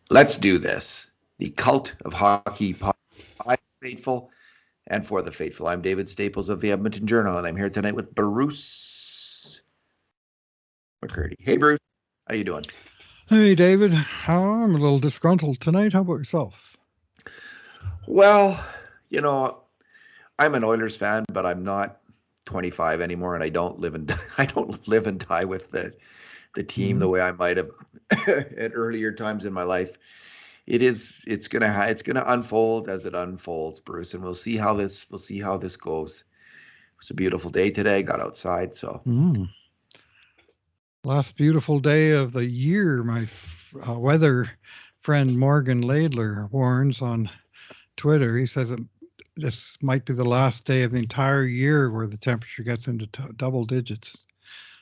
Let's do this. The Cult of Hockey podcast, faithful and for the faithful. I'm David Staples of the Edmonton Journal, and I'm here tonight with Bruce McCurdy. Hey, Bruce, how you doing? Hey, David. I'm a little disgruntled tonight. How about yourself? Well, you know, I'm an Oilers fan, but I'm not 25 anymore, and I don't live and I don't live and die with the team Hmm. the way I might have at earlier times in my life. It's gonna unfold as it unfolds, Bruce, and we'll see how this goes. It's a beautiful day today. Got outside, so Mm. Last beautiful day of the year, my weather friend Morgan Laidler warns on Twitter. He says this might be the last day of the entire year where the temperature gets into double digits.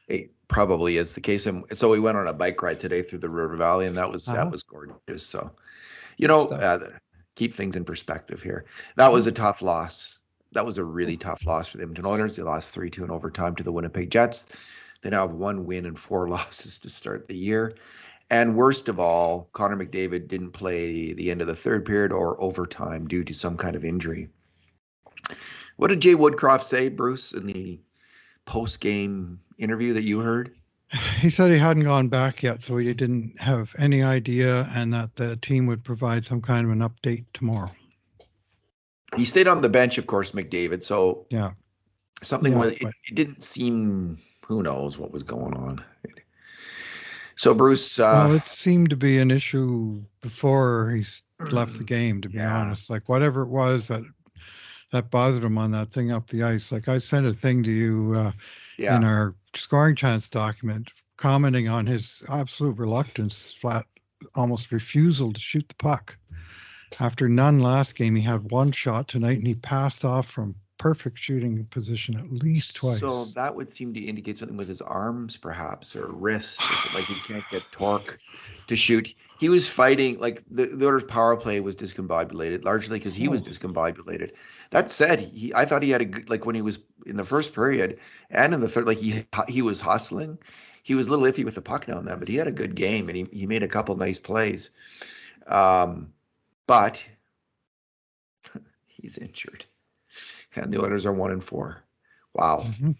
it probably is the case. And so we went on a bike ride today through the River Valley, and that was that Uh-huh. was gorgeous. So you Good know, stuff. keep things in perspective here. That Yeah. was a tough loss. That was a really tough loss for the Edmonton Oilers. They lost 3-2 in overtime to the Winnipeg Jets. They now have one win and four losses to start the year. And worst of all, Connor McDavid didn't play the end of the third period or overtime due to some kind of injury. What did Jay Woodcroft say, Bruce, in the post-game interview that you heard? He said he hadn't gone back yet, so he didn't have any idea, and that the team would provide some kind of an update tomorrow. He stayed on the bench, of course, McDavid. So Yeah. something Yeah. was it didn't seem. Who knows what was going on? So Bruce, Well, it seemed to be an issue before left the game, to be yeah, honest. Like whatever it was that bothered him on that thing up the ice. Like I sent a thing to you in yeah. our scoring chance document, commenting on his absolute reluctance, flat, almost refusal to shoot the puck. After none last game, he had one shot tonight, and he passed off from perfect shooting position at least So twice. that would seem to indicate something with his arms, perhaps, or wrist. Is it like he can't get torque to shoot? He was fighting like the Oilers' power play was discombobulated largely because he was Oh, discombobulated. That said, I thought he had a good like when he was in the first period and in the third, like he was hustling. He was a little iffy with the puck now and then, but he had a good game and he made a couple nice plays. Um, but he's injured, and the Oilers are 1-4. Wow. hmm.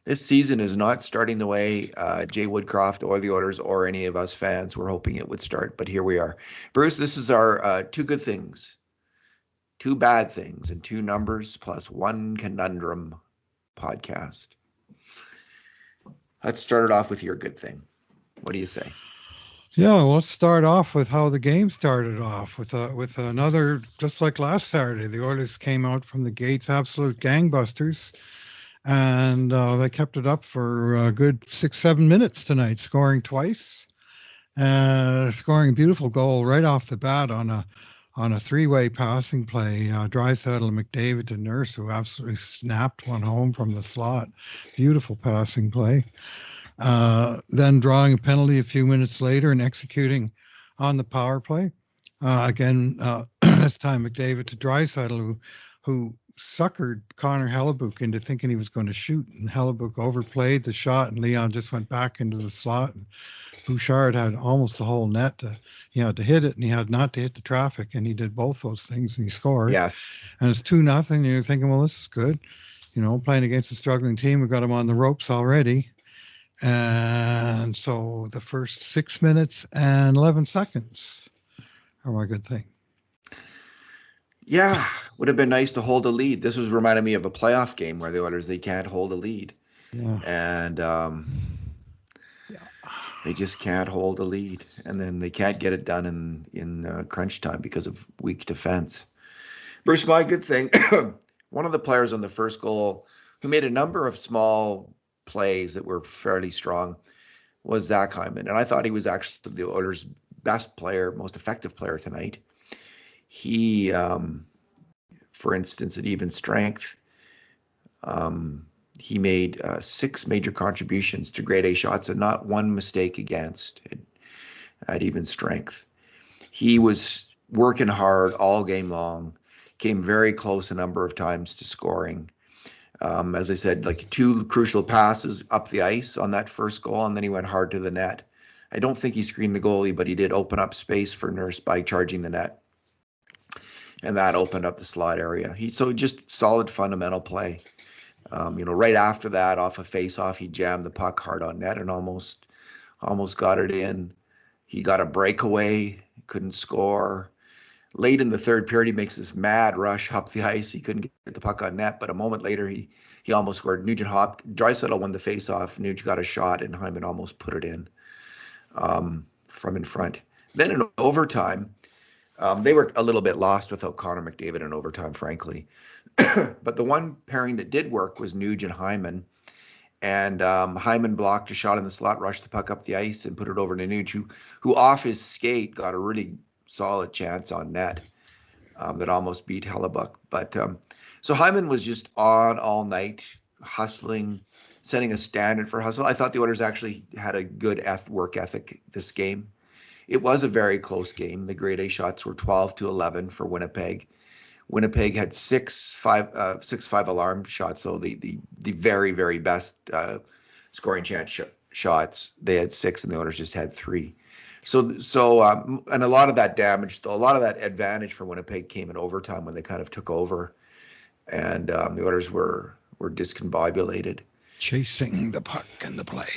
This season is not starting the way Jay Woodcroft or the Oilers or any of us fans were hoping it would start, but here we are. Bruce, this is our two good things, two bad things, and two numbers plus one conundrum podcast. Let's start it off with your good thing. What do you say? Yeah, well, let's start off with how the game started off with another, just like last Saturday. The Oilers came out from the gates, absolute gangbusters, and they kept it up for a good 6, 7 minutes tonight, scoring twice, scoring a beautiful goal right off the bat on a three-way passing play. Draisaitl and McDavid to Nurse, who absolutely snapped one home from the slot. Beautiful passing play. Then drawing a penalty a few minutes later and executing on the power play. Again, this time McDavid to Draisaitl, who suckered Connor Hellebuck into thinking he was going to shoot, and Hellebuck overplayed the shot, and Leon just went back into the slot. And Bouchard had almost the whole net. He had to hit it, and he had not to hit the traffic, and he did both those things, and he scored. Yes. And it's 2-0. And you're thinking, well, this is good. Playing against a struggling team, we got him on the ropes already. And so the first 6 minutes and 11 seconds are my good thing. Yeah, would have been nice to hold a lead. This was reminding me of a playoff game where the Oilers they can't hold a lead, Yeah. and Yeah. they just can't hold a lead, and then they can't get it done in crunch time because of weak defense. Bruce, my good thing, one of the players on the first goal who made a number of small plays that were fairly strong was Zach Hyman, and I thought he was actually the Oilers' best player, most effective player tonight. He, for instance, at even strength, um, he made six major contributions to grade A shots and not one mistake against at even strength. He was working hard all game long, came very close a number of times to scoring. As I said, like two crucial passes up the ice on that first goal, and then he went hard to the net I don't think he screened the goalie, but he did open up space for Nurse by charging the net, and that opened up the slot area. So just solid fundamental play. Right after that, off a face-off, he jammed the puck hard on net and almost got it in. He got a breakaway, couldn't score. Late in the third period, he makes this mad rush up the ice. He couldn't get the puck on net, but a moment later, he almost scored. Draisaitl won the face-off. Nuge got a shot, and Hyman almost put it in from in front. Then in overtime, they were a little bit lost without Connor McDavid in overtime, frankly. But the one pairing that did work was Nuge and Hyman. And Hyman blocked a shot in the slot, rushed the puck up the ice, and put it over to Nuge, who off his skate got a really solid chance on net that almost beat Hellebuck. But so Hyman was just on all night, hustling, setting a standard for hustle. I thought the Oilers actually had a good work ethic this game. It was a very close game. The grade A shots were 12-11 for Winnipeg. Winnipeg had six 5 alarm shots, so the very, very best scoring chance shots. They had 6, and the Oilers just had 3. So and a lot of that advantage for Winnipeg came in overtime when they kind of took over, and the Oilers were discombobulated. Chasing the puck and the play.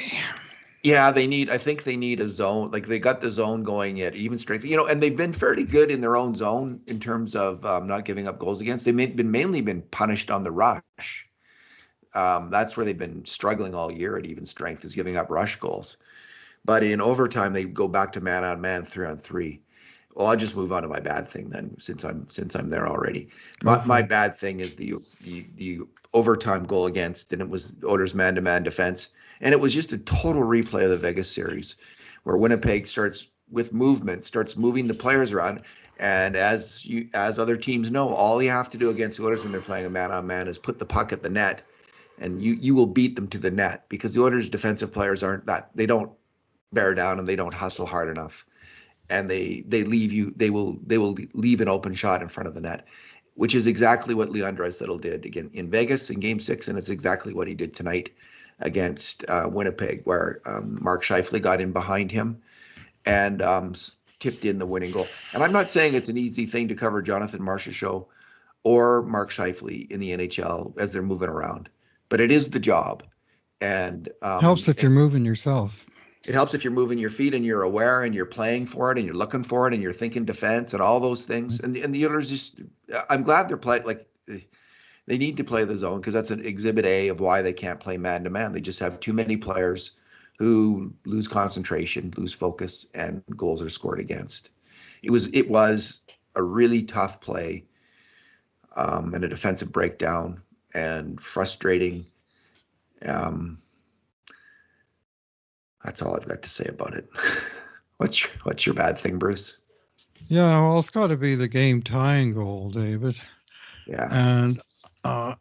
Yeah, I think they need a zone. Like, they got the zone going at even strength, and they've been fairly good in their own zone in terms of not giving up goals against. They've mainly been punished on the rush. That's where they've been struggling all year at even strength, is giving up rush goals. But in overtime, they go back to man-on-man, 3-on-3. Well, I'll just move on to my bad thing then, since I'm there already. My bad thing is the overtime goal against, and it was Oilers man-to-man defense, and it was just a total replay of the Vegas series, where Winnipeg starts moving the players around, and as other teams know, all you have to do against the Oilers when they're playing a man-on-man is put the puck at the net, and you will beat them to the net, because the Oilers' defensive players they don't bear down and they don't hustle hard enough, and they will leave an open shot in front of the net, which is exactly what Leon Draisaitl did again in Vegas in Game 6, and it's exactly what he did tonight against Winnipeg, where Mark Scheifele got in behind him and tipped in the winning goal. And I'm not saying it's an easy thing to cover Jonathan Marchessault or Mark Scheifele in the NHL as they're moving around, but it is the job. And helps if you're moving yourself. It helps if you're moving your feet and you're aware and you're playing for it and you're looking for it and you're thinking defense and all those things. And the others just, I'm glad they're playing. Like, they need to play the zone, because that's an exhibit A of why they can't play man to man. They just have too many players who lose concentration, lose focus, and goals are scored against. It was a really tough play and a defensive breakdown and frustrating. That's all I've got to say about it. What's your bad thing, Bruce? Yeah, well, it's got to be the game tying goal, David. Yeah. And I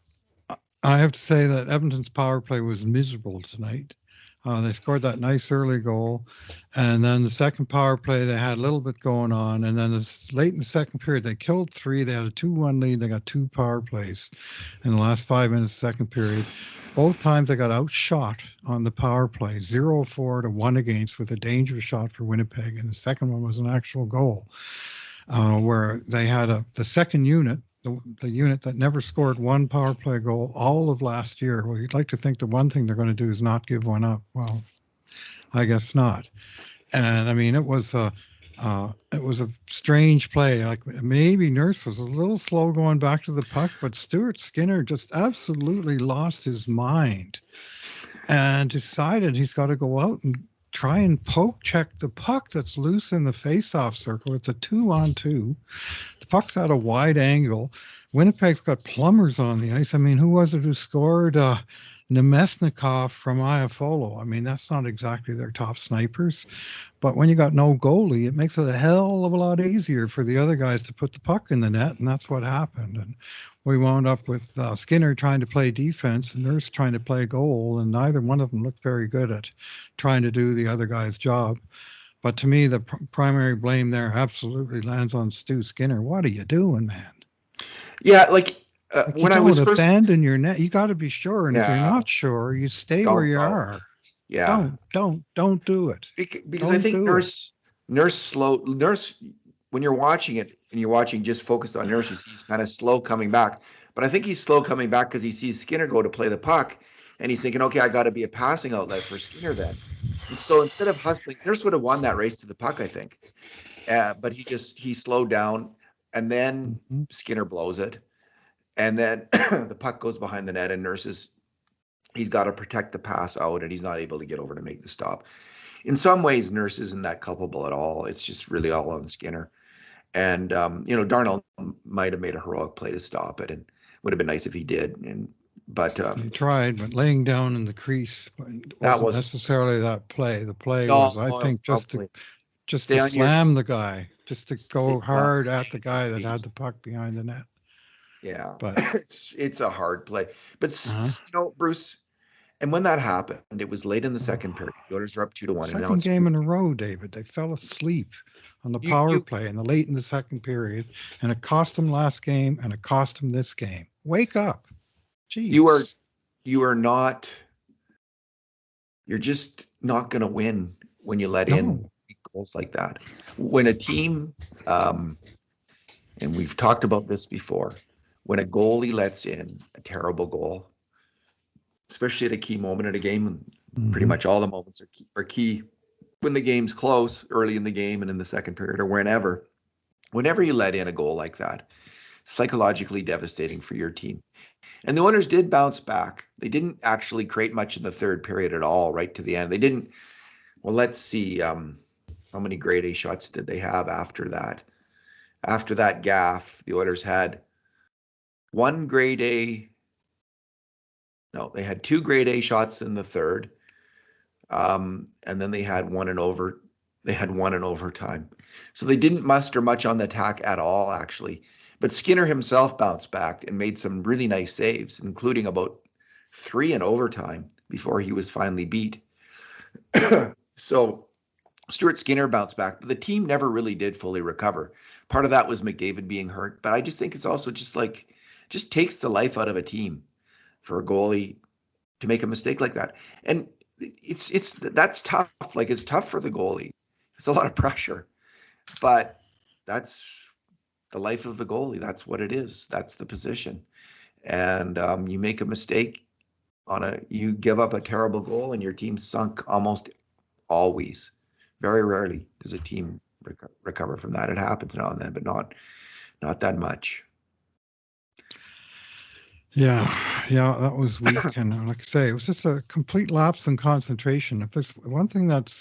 have to say that Edmonton's power play was miserable tonight. They scored that nice early goal, and then the second power play, they had a little bit going on, and then late in the second period, they killed 3. They had a 2-1 lead. They got 2 power plays in the last 5 minutes of the second period. Both times they got outshot on the power play, 0-4 to 1 against, with a dangerous shot for Winnipeg, and the second one was an actual goal, where they had the second unit, the unit that never scored 1 power play goal all of last year. Well, you'd like to think the one thing they're going to do is not give one up. Well, I guess not. And I mean, it was a strange play. Like, maybe Nurse was a little slow going back to the puck, but Stuart Skinner just absolutely lost his mind and decided he's got to go out and try and poke check the puck that's loose in the face-off circle. It's a 2-on-2. The puck's at a wide angle. Winnipeg's got plumbers on the ice. I mean, who was it who scored? Nemesnikov from Iafolo. I mean, that's not exactly their top snipers. But when you got no goalie, it makes it a hell of a lot easier for the other guys to put the puck in the net, and that's what happened. And we wound up with Skinner trying to play defense and Nurse trying to play goal, and neither one of them looked very good at trying to do the other guy's job. But to me, the primary blame there absolutely lands on Stu Skinner. What are you doing, man? Yeah, like when I was first abandon your net, you got to be sure, and if you're not sure, you stay where you are. Yeah, Don't do it. because I Don't think do it. Nurse, when you're watching it and you're watching just focused on Nurse, you see he's kind of slow coming back. But I think he's slow coming back because he sees Skinner go to play the puck, and he's thinking, okay, I got to be a passing outlet for Skinner then. And so instead of hustling, Nurse would have won that race to the puck, I think. But he slowed down, and then Mhm. Skinner blows it, and then the puck goes behind the net, and he's got to protect the pass out, and he's not able to get over to make the stop. In some ways, Nurse isn't that culpable at all. It's just really all on Skinner. And Darnell might have made a heroic play to stop it, and would have been nice if he did. But He tried, but laying down in the crease that wasn't was necessarily that play. The play was, no, I think, probably just stay to on your slam the guy, just to go well, hard stay at on the guy your that had feet. the puck behind the net. Yeah, But it's a hard play. But uh, Bruce, and when that happened, it was late in the second period. The Oilers are up 2-1, and now second it's game in a row, David, they fell asleep on the power you play in the late in the second period, and it cost them last game, and it cost them this game. Wake up, you are jeez. you are not you're just not going to win when you let in No. goals like that. When a team, and we've talked about this before, when a goalie lets in a terrible goal, especially at a key moment in a game, and pretty Hmm. much all the moments are key when the game's close, early in the game and in the second period or whenever you let in a goal like that, psychologically devastating for your team. And the Oilers did bounce back. They didn't actually create much in the third period at all, right to the end. They didn't. Well, let's see. How many grade A shots did they have after that? After that gaff, the Oilers had one grade A. No, they had two grade A shots in the third, and then they had one in over. They had one in overtime, so they didn't muster much on the attack at all, actually. But Skinner himself bounced back and made some really nice saves, including about three in overtime before he was finally beat. So Stuart Skinner bounced back, but the team never really did fully recover. Part of that was McDavid being hurt, but I just think it's also just takes the life out of a team for a goalie to make a mistake like that. And it's that's tough. Like it's tough for the goalie. It's a lot of pressure, but that's the life of the goalie. That's what it is. That's the position. And you make a mistake you give up a terrible goal, and your team's sunk almost always. Very rarely does a team recover from that. It happens now and then, but not that much. Yeah, that was weak, and like I say, it was just a complete lapse in concentration. If there's one thing that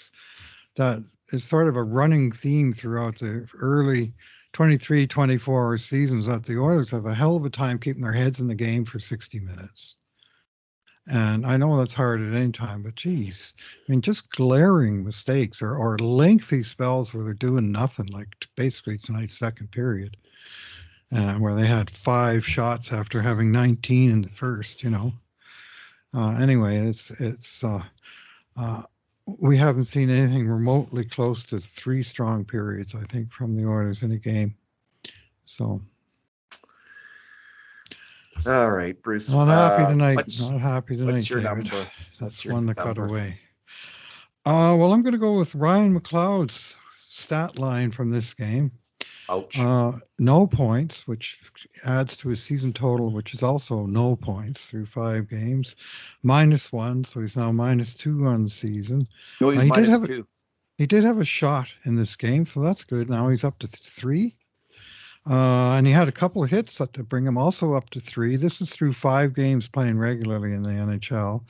is sort of a running theme throughout the early 23-24 seasons, that the Oilers have a hell of a time keeping their heads in the game for 60 minutes. And I know that's hard at any time, but geez, I mean, just glaring mistakes or lengthy spells where they're doing nothing, like basically tonight's second period, where they had 5 shots after having 19 in the first. Anyway, uh, we haven't seen anything remotely close to 3 strong periods, I think, from the Oilers in a game. So All right, Bruce. not happy tonight. What's Not happy what's tonight, your David. number? What's That's your one that cut number? away. Well, I'm going to go with Ryan McLeod's stat line from this game. Ouch. No points, which adds to his season total, which is also no points through 5 games. -1, so he's now -2 on the season. No, he's He did minus have two. he did have a shot in this game, so that's good. Now he's up to 3. And he had a couple of hits to bring him also up to 3. This is through 5 games playing regularly in the NHL.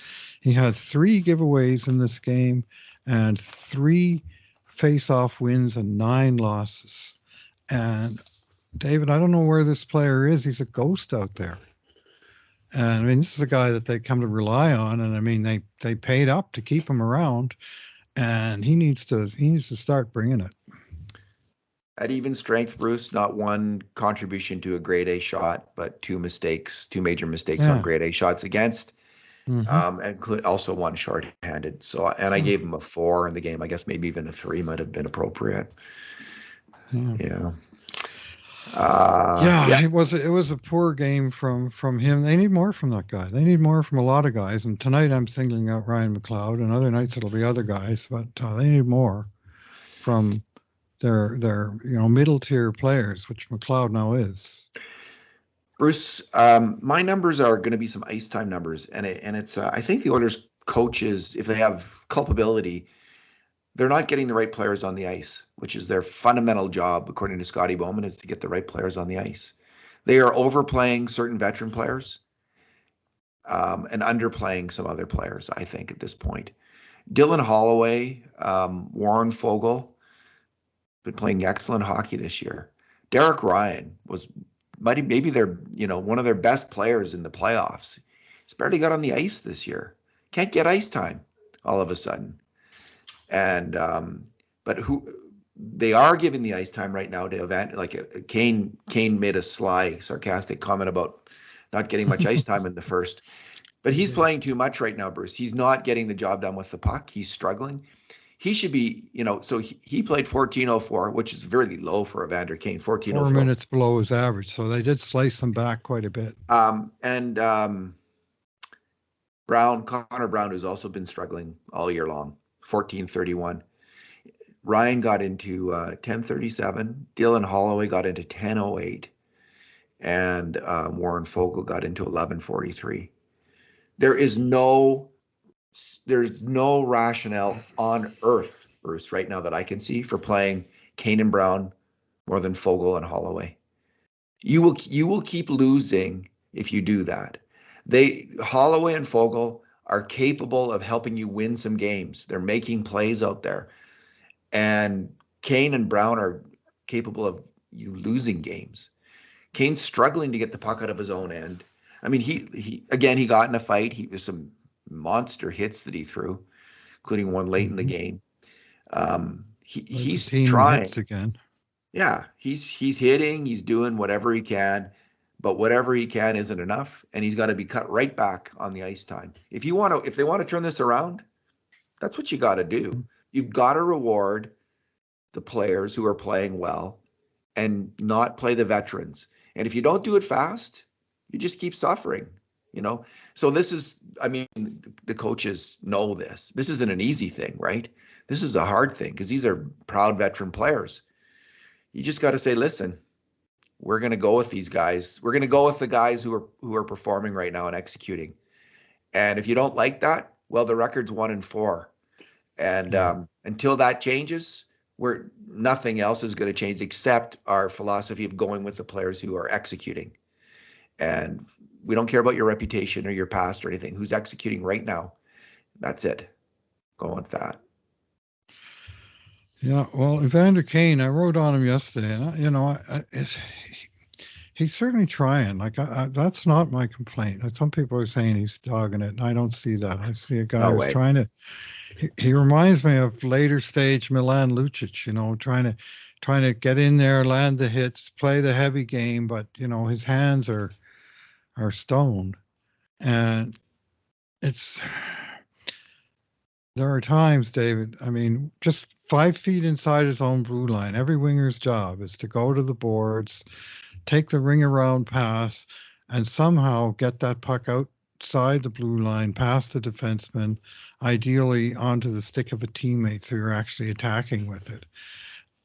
He had 3 giveaways in this game and 3 face-off wins and 9 losses. And David, I don't know where this player is. He's a ghost out there. And I mean, this is a guy that they come to rely on. And I mean, they paid up to keep him around, and he needs to start bringing it. At even strength, Bruce, not one contribution to a grade A shot, but 2 major mistakes on grade A shots against, and also one shorthanded. So, and I gave him a 4 in the game. I guess maybe even a 3 might have been appropriate. Yeah. Yeah. Yeah, it was a poor game from him. They need more from that guy. They need more from a lot of guys. And tonight I'm singling out Ryan McLoud, and other nights it'll be other guys. But they need more from their middle tier players, which McLeod now is. Bruce, my numbers are going to be some ice time numbers, and it's I think the Oilers coaches, if they have culpability, they're not getting the right players on the ice, which is their fundamental job, according to Scotty Bowman, is to get the right players on the ice. They are overplaying certain veteran players and underplaying some other players, I think, at this point. Dylan Holloway, Warren Fogle, been playing excellent hockey this year. Derek Ryan was maybe they're one of their best players in the playoffs. He's barely got on the ice this year. Can't get ice time all of a sudden. And but who they are giving the ice time right now to Evander. Like Kane made a sly, sarcastic comment about not getting much ice time in the first. But he's playing too much right now, Bruce. He's not getting the job done with the puck. He's struggling. He should be, so he played 14:04, which is very low for Evander Kane. 14:04. 4 minutes below his average, so they did slice him back quite a bit. And Connor Brown, who's also been struggling all year long, 14:31. Ryan got into 10:37. Dylan Holloway got into 10:08, and Warren Fogle got into 11:43. There's no rationale on earth, Bruce, right now that I can see for playing Kane and Brown more than Fogle and Holloway. You will keep losing if you do that. Holloway and Fogle are capable of helping you win some games. They're making plays out there. And Kane and Brown are capable of you losing games. Kane's struggling to get the puck out of his own end. I mean, he got in a fight. There's some monster hits that he threw, including one late in the game. He's trying again. Yeah, he's hitting. He's doing whatever he can, but whatever he can isn't enough, and he's got to be cut right back on the ice time. If they want to turn this around, that's what you got to do. You've got to reward the players who are playing well, and not play the veterans. And if you don't do it fast, you just keep suffering, So this is, the coaches know this. This isn't an easy thing, right? This is a hard thing because these are proud veteran players. You just got to say, listen, we're going to go with these guys. We're going to go with the guys who are performing right now and executing. And if you don't like that, well, the record's 1-4. And until that changes, nothing else is going to change except our philosophy of going with the players who are executing. And we don't care about your reputation or your past or anything. Who's executing right now? That's it. Go with that. Yeah, well, Evander Kane, I wrote on him yesterday, and he's certainly trying. That's not my complaint. Some people are saying he's dogging it, and I don't see that. I see a guy who's trying to. He reminds me of later stage Milan Lucic, trying to get in there, land the hits, play the heavy game, but his hands are stone, and there are times, David, just 5 feet inside his own blue line. Every winger's job is to go to the boards, take the ring around pass, and somehow get that puck outside the blue line, past the defenseman, ideally onto the stick of a teammate so you're actually attacking with it.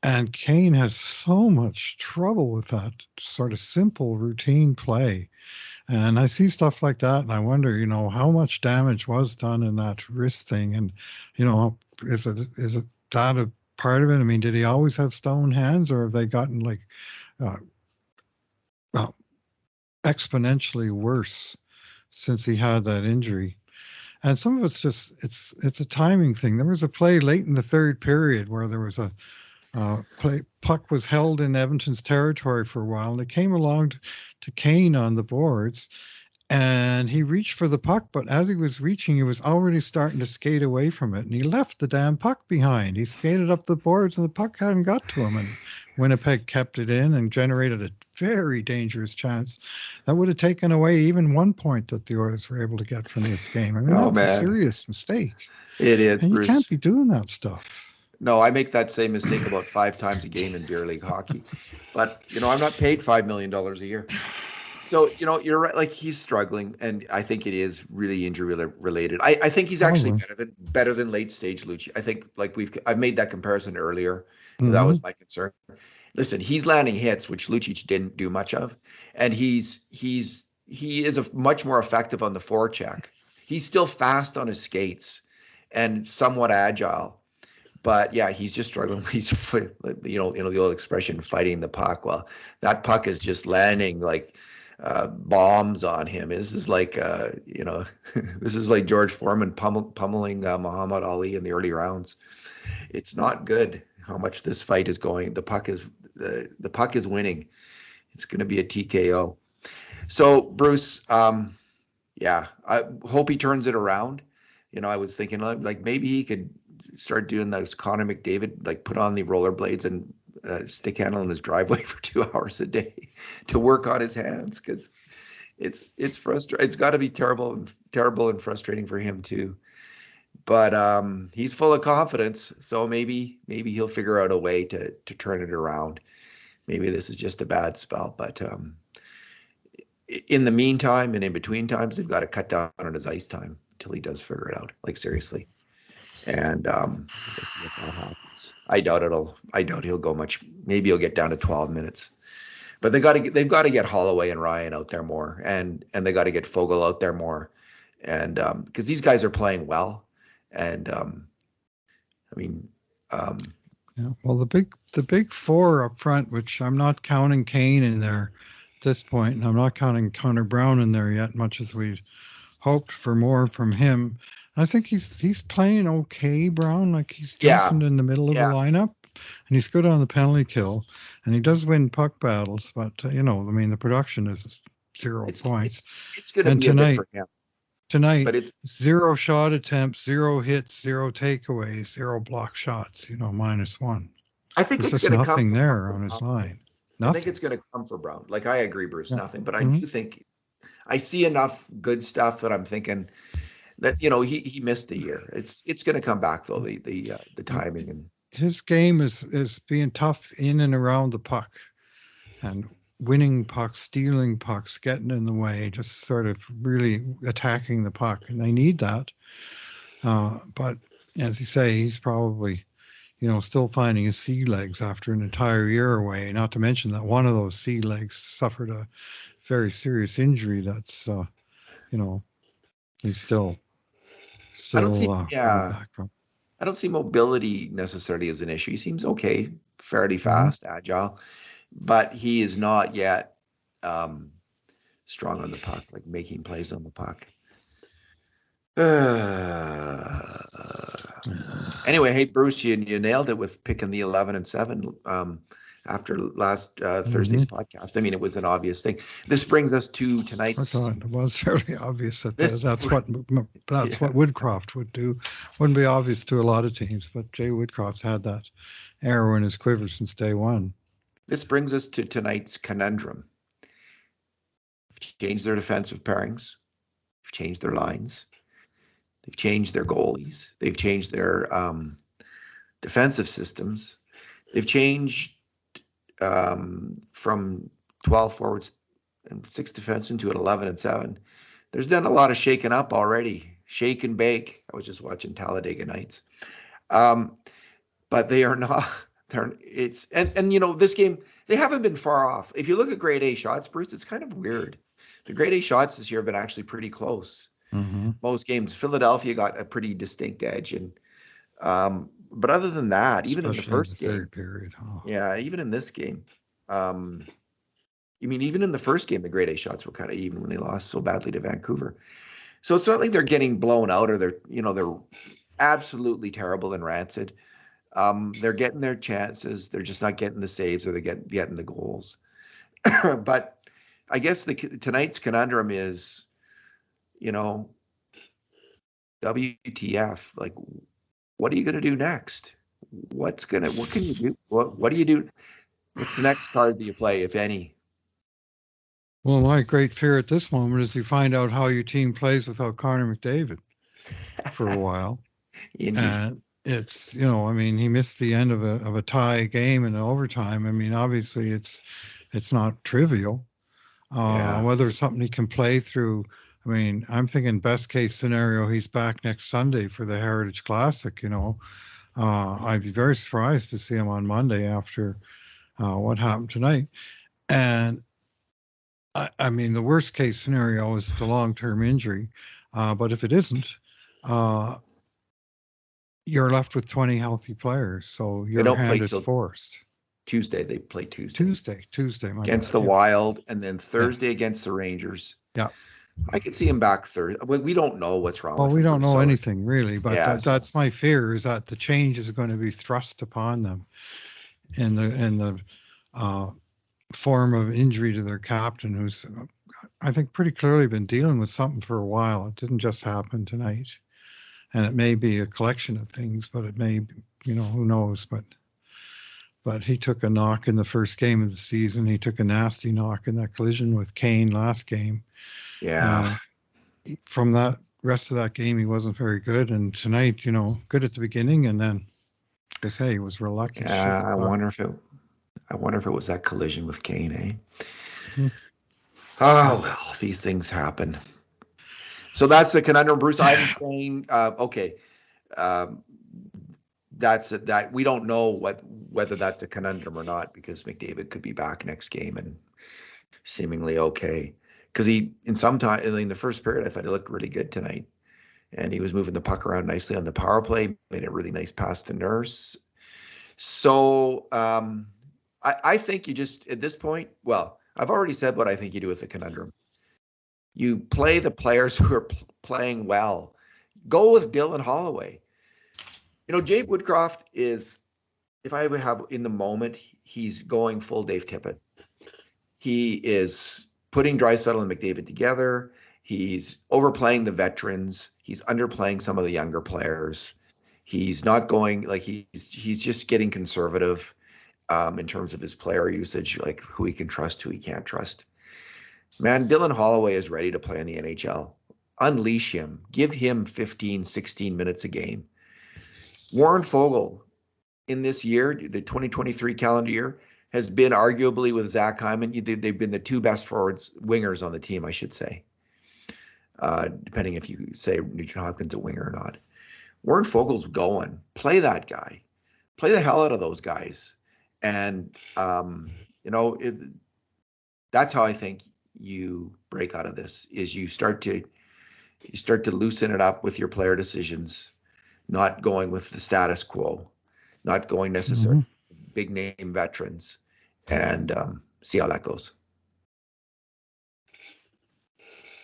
And Kane has so much trouble with that sort of simple routine play. And I see stuff like that, and I wonder, how much damage was done in that wrist thing, and is it that a part of it? Did he always have stone hands, or have they gotten exponentially worse since he had that injury? And some of it's just it's a timing thing. There was a play late in the third period where there was a puck was held in Edmonton's territory for a while, and it came along to Kane on the boards, and he reached for the puck, but as he was reaching, he was already starting to skate away from it, and he left the damn puck behind. He skated up the boards, and the puck hadn't got to him, and Winnipeg kept it in and generated a very dangerous chance that would have taken away even 1 point that the Oilers were able to get from this game. That's a serious mistake. It is, and Bruce. You can't be doing that stuff. No, I make that same mistake about 5 times a game in beer league hockey. But I'm not paid $5 million a year. So, you're right. Like, he's struggling, and I think it is really injury related. I think he's actually Probably. better than late stage Lucci. I think, like, I've made that comparison earlier. That Mm-hmm. was my concern. Listen, he's landing hits, which Lucic didn't do much of, and he is much more effective on the forecheck. He's still fast on his skates and somewhat agile, but yeah, he's just struggling. He's the old expression, fighting the puck. Well, that puck is just landing like bombs on him. This is like this is like George Foreman pummeling Muhammad Ali in the early rounds. It's not good how much this fight is going. The puck is winning. It's going to be a TKO. So Bruce, yeah, I hope he turns it around. I was thinking like maybe he could start doing those Connor McDavid, like put on the rollerblades and stick handle in his driveway for 2 hours a day to work on his hands, because it's frustrating. It's got to be terrible and frustrating for him too. But he's full of confidence, so maybe he'll figure out a way to turn it around. Maybe this is just a bad spell, but in the meantime and in between times, they've got to cut down on his ice time until he does figure it out. Like, seriously. And we'll see if that happens. I doubt he'll go much. Maybe he'll get down to 12 minutes. But they've got to get Holloway and Ryan out there more, and they got to get Fogle out there more, and because these guys are playing well, and I mean, Yeah. Well, the big four up front, which I'm not counting Kane in there at this point, and I'm not counting Connor Brown in there yet, much as we hoped for more from him. I think he's playing okay, Brown. Like, he's yeah, decent in the middle of the yeah. lineup, and he's good on the penalty kill, and he does win puck battles. But I mean, the production is 0 points. It's going to And be a bit for him, tonight, but it's. 0 shot attempts, 0 hits, 0 takeaways, 0 block shots. -1. I think There's it's just going to come nothing for there on his Brown. line. I think Nothing. it's going to come for Brown. Like, I agree, Bruce, Yeah. nothing, but I Hmm. do think I see enough good stuff that I'm thinking that he missed the year. It's going to come back though. The timing and His game is being tough in and around the puck and winning pucks, stealing pucks, getting in the way, just sort of really attacking the puck, and they need that. But as you say, he's probably still finding his sea legs after an entire year away. Not to mention that one of those sea legs suffered a very serious injury. That's you know he's I don't see. coming Yeah, back from. I don't see mobility necessarily as an issue. He seems okay, fairly Hmm. fast, agile, but he is not yet um, strong on the puck, like making plays on the puck. Anyway, hey Bruce, you nailed it with picking the 11-7 after last Hmm. Thursday's podcast. I mean, it was an obvious thing. This brings us to I tonight's. thought it was fairly obvious that This, that's yeah, what Woodcroft would do. Wouldn't be obvious to a lot of teams, but Jay Woodcroft's had that arrow in his quiver since day one. this brings us to tonight's conundrum. They've changed their defensive pairings. They've changed their lines. They've changed their goalies. They've changed their defensive systems. They've changed from 12 forwards and 6 defensemen to an 11-7. There's been a lot of shaking up already. Shake and bake. I was just watching Talladega Nights. Um, but they are not. It's and this game, they haven't been far off. If you look at grade A shots, Bruce, it's kind of weird. The grade A shots this year have been actually pretty close. Mm-hmm. Most games, Philadelphia got a pretty distinct edge, and but other than that, even in the Especially in the first game, third period. Oh. yeah, even in this game, um, I mean, even in the first game, the grade A shots were kind of even when they lost so badly to Vancouver. So it's not like they're getting blown out or they're absolutely terrible and rancid. They're getting their chances. They're just not getting the saves or they're getting the goals. But I guess tonight's conundrum is, you know, WTF? Like, what are you going to do next? What can you do? What do you do? What's the next card that you play, if any? Well, my great fear at this moment is you find out how your team plays without Connor McDavid for a while. Indeed. And it's, I mean, he missed the end of a tie game in overtime. I mean, obviously it's not trivial. Yeah. Whether it's something he can play through. I mean, I'm thinking best case scenario, he's back next Sunday for the Heritage Classic. I'd be very surprised to see him on Monday after what happened tonight. And I mean, the worst case scenario is the long-term injury. But if it isn't, uh, you're left with 20 healthy players. So They your don't play hand is till forced. Tuesday. They play Tuesday Tuesday, my against bad. the Yeah. Wild, and then Yeah. Thursday against the Rangers. Yeah. I could see him back Thursday. We don't know what's wrong Well, with we him, don't Bruce. know So, anything really, but yeah. So, that's my fear is that the change is going to be thrust upon them in the uh, form of injury to their captain, who's I think pretty clearly been dealing with something for a while. It didn't just happen tonight, and it may be a collection of things, but it may, who knows? But he took a knock in the first game of the season. He took a nasty knock in that collision with Kane last game. yeah. From that rest of that game, he wasn't very good. And tonight, good at the beginning, and then, like I say, he was real lucky. Yeah. I wonder if it was that collision with Kane, eh? Hmm. Oh well, these things happen. So that's the conundrum, Bruce. I'm saying, okay, um, that we don't know whether that's a conundrum or not, because McDavid could be back next game and seemingly okay. Because he, in the first period, I thought he looked really good tonight, and he was moving the puck around nicely on the power play, made a really nice pass to Nurse. So I think you just at this point, well, I've already said what I think you do with the conundrum. You play the players who are playing well. Go with Dylan Holloway. Jake Woodcroft is, if I would have in the moment, he's going full Dave Tippett. He is putting Draisaitl and McDavid together. He's overplaying the veterans. He's underplaying some of the younger players. He's not going like he's just getting conservative in terms of his player usage, like who he can trust, who he can't trust. Man, Dylan Holloway is ready to play in the NHL. Unleash him. Give him 15, 16 minutes a game. Warren Fogle, in this year, the 2023 calendar year, has been arguably with Zach Hyman. They've been the two best wingers on the team, I should say. Depending if you say Nugent Hopkins a winger or not. Warren Fogel's going. Play that guy. Play the hell out of those guys. And, that's how I think you break out of this, is you start to loosen it up with your player decisions, not going with the status quo, not going necessarily big name veterans, and see how that goes.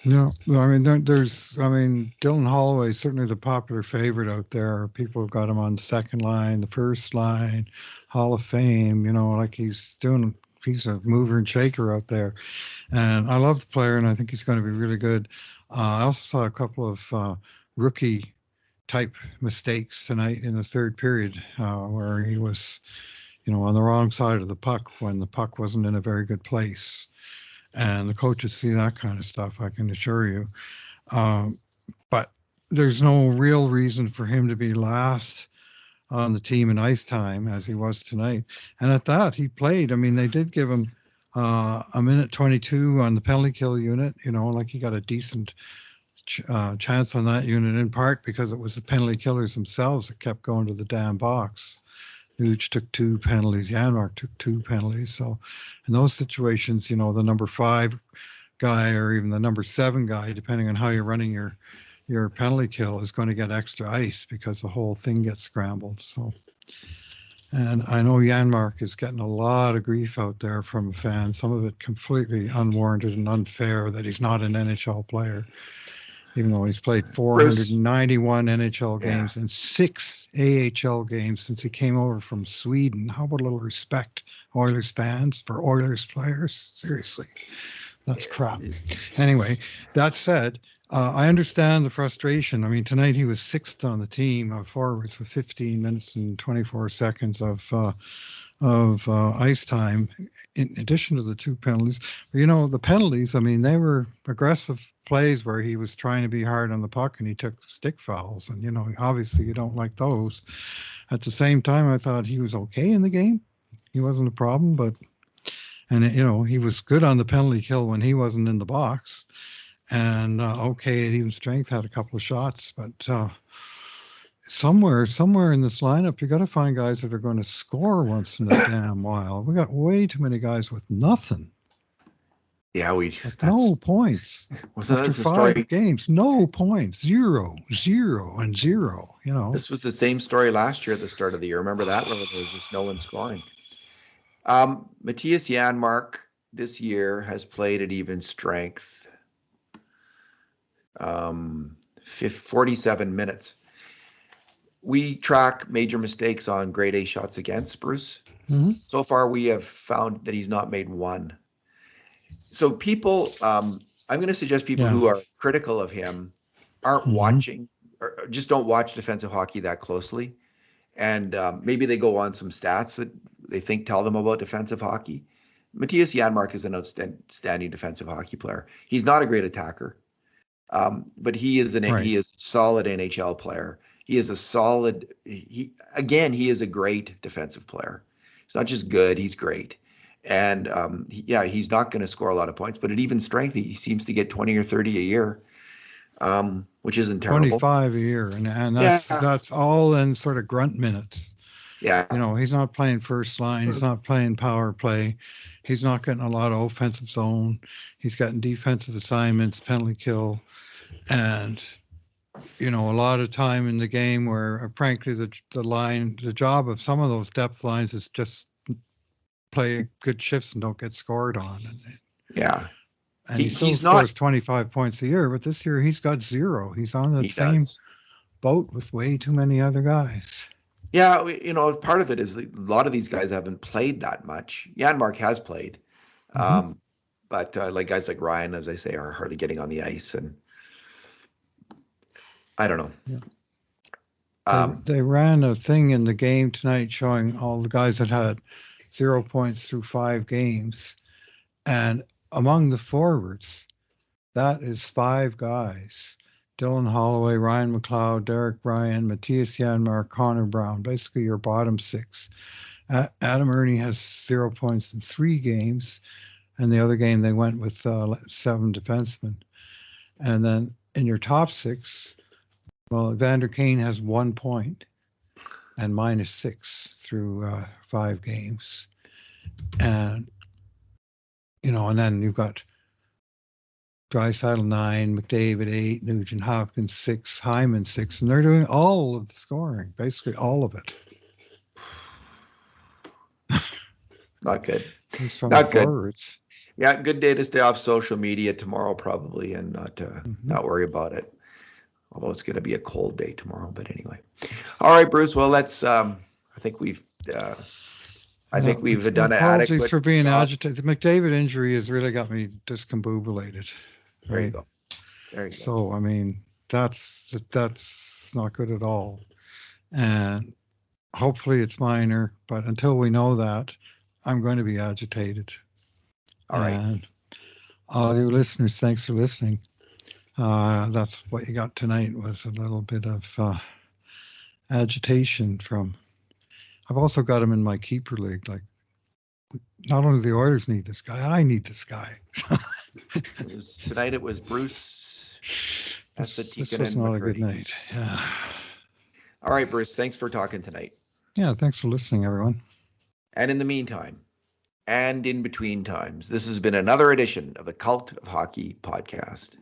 No, I mean, Dylan Holloway is certainly the popular favorite out there. People have got him on the second line, the first line, Hall of Fame. Like he's a mover and shaker out there. And I love the player, and I think he's going to be really good. I also saw a couple of rookie type mistakes tonight in the third period, where he was, on the wrong side of the puck when the puck wasn't in a very good place. And the coaches see that kind of stuff, I can assure you. But there's no real reason for him to be last on the team in ice time as he was tonight. And at that, he played. I mean, they did give him a minute 22 on the penalty kill unit. Like he got a decent chance on that unit, in part because it was the penalty killers themselves that kept going to the damn box. Nuge took 2 penalties. Janmark took 2 penalties. So in those situations, the number 5 guy or even the number 7 guy, depending on how you're running your penalty kill, is going to get extra ice because the whole thing gets scrambled. So, and I know Janmark is getting a lot of grief out there from fans, some of it completely unwarranted and unfair, that he's not an NHL player, even though he's played 491 NHL games and 6 AHL games since he came over from Sweden. How about a little respect, Oilers fans, for Oilers players? Seriously, that's crap. Anyway, that said, I understand the frustration. I mean, tonight he was 6th on the team of forwards with 15 minutes and 24 seconds of ice time, in addition to the 2 penalties. But, the penalties, I mean, they were aggressive plays where he was trying to be hard on the puck and he took stick fouls, and obviously you don't like those. At the same time, I thought he was okay in the game. He wasn't a problem, and he was good on the penalty kill when he wasn't in the box, and okay at even strength, had a couple of shots, but somewhere in this lineup, you got to find guys that are going to score once in a damn while. We got way too many guys with nothing. Yeah, no points. Wasn't After this the 5 story? games, no points, 0, 0, and 0. This was the same story last year at the start of the year. Remember that? Where there was just no one scoring. Matthias Janmark this year has played at even strength. 47 minutes. We track major mistakes on grade A shots against, Bruce. Mm-hmm. So far, we have found that he's not made one. So people, I'm going to suggest people who are critical of him aren't watching, or just don't watch defensive hockey that closely. And maybe they go on some stats that they think tell them about defensive hockey. Matthias Janmark is an outstanding defensive hockey player. He's not a great attacker, but he is he is a solid NHL player. He is a solid. He is a great defensive player. He's not just good; he's great. And he's not going to score a lot of points, but at even strength, he seems to get 20 or 30 a year, which isn't terrible. 25 a year, and that's all in sort of grunt minutes. Yeah. He's not playing first line. He's not playing power play. He's not getting a lot of offensive zone. He's getting defensive assignments, penalty kill, and a lot of time in the game where, frankly, the job of some of those depth lines is just play good shifts and don't get scored on. And he still scores 25 points a year, but this year he's got 0. He's on the same boat with way too many other guys. Yeah, part of it is a lot of these guys haven't played that much. Janmark has played, but like guys like Ryan, as I say, are hardly getting on the ice, and I don't know. Yeah. They ran a thing in the game tonight showing all the guys that had 0 points through 5 games, and among the forwards, that is 5 guys: Dylan Holloway, Ryan McLeod, Derek Bryan, Matthias Janmark, Connor Brown. Basically, your bottom 6. Adam Ernie has 0 points in 3 games, and the other game they went with 7 defensemen. And then in your top 6, well, Evander Kane has 1 point and -6 through 5 games. And, and then you've got Draisaitl 9, McDavid 8, Nugent Hopkins 6, Hyman 6, and they're doing all of the scoring, basically all of it. Not good. Not good. Forwards. Yeah, good day to stay off social media tomorrow probably, and not worry about it. Although it's going to be a cold day tomorrow, but anyway. All right, Bruce. Well, let's. I think we've done an adequate. Apologies for being agitated. The McDavid injury has really got me discombobulated. There you go. So I mean, that's not good at all, and hopefully it's minor. But until we know that, I'm going to be agitated. All right. And all you listeners, thanks for listening. That's what you got tonight, was a little bit of agitation from. I've also got him in my keeper league. Like, not only the Oilers need this guy, I need this guy. Tonight it was Bruce. This was not a good night. Yeah. All right, Bruce. Thanks for talking tonight. Yeah, thanks for listening, everyone. And in the meantime, and in between times, this has been another edition of the Cult of Hockey podcast.